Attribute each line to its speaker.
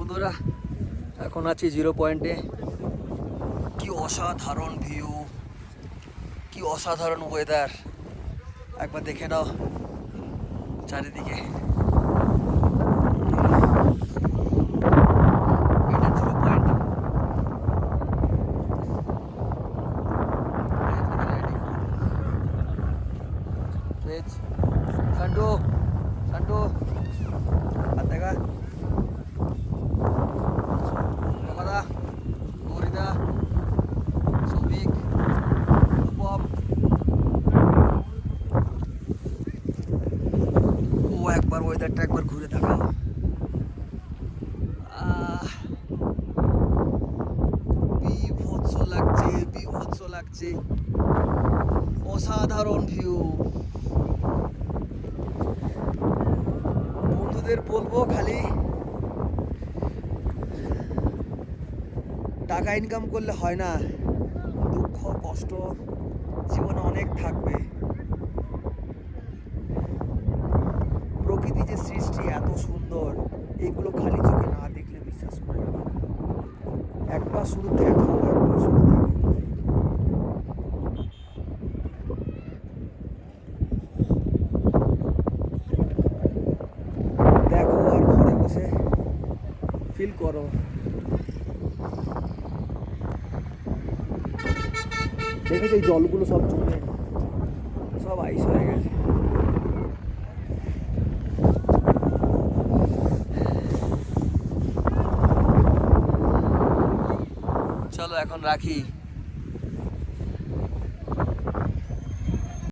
Speaker 1: বন্ধুরা, এখন আছি 0 পয়েন্টে। কি অসাধারণ ভিউ, কি অসাধারণ ওয়েদার, একবার দেখে নাও চারিদিকে। এটা 0 পয়েন্ট। সান্টু সান্টু হাত দেখা, বাবাদা, গৌরীদা, সৌভিক, রূপম। ও একবার ওয়েদারটা একবার ঘুরে দেখাও। বিভৎস লাগছে, বিভৎস লাগছে, অসাধারণ ভিউ। বন্ধুদের বলবো খালি টাকা ইনকাম করলে হয় না, দুঃখ কষ্ট জীবনে অনেক থাকবে। প্রকৃতি যে সৃষ্টি এত সুন্দর, এইগুলো খালি চোখে না দেখলে বিশ্বাস করে যাবে না। একবার শুধু দেখো, একবার শুধু দেখো। দেখো আর ঘরে বসে ফিল করো। দেখেছো এই জলগুলো সব জমে সব আইস হয়ে গেছে। চলো এখন রাখি।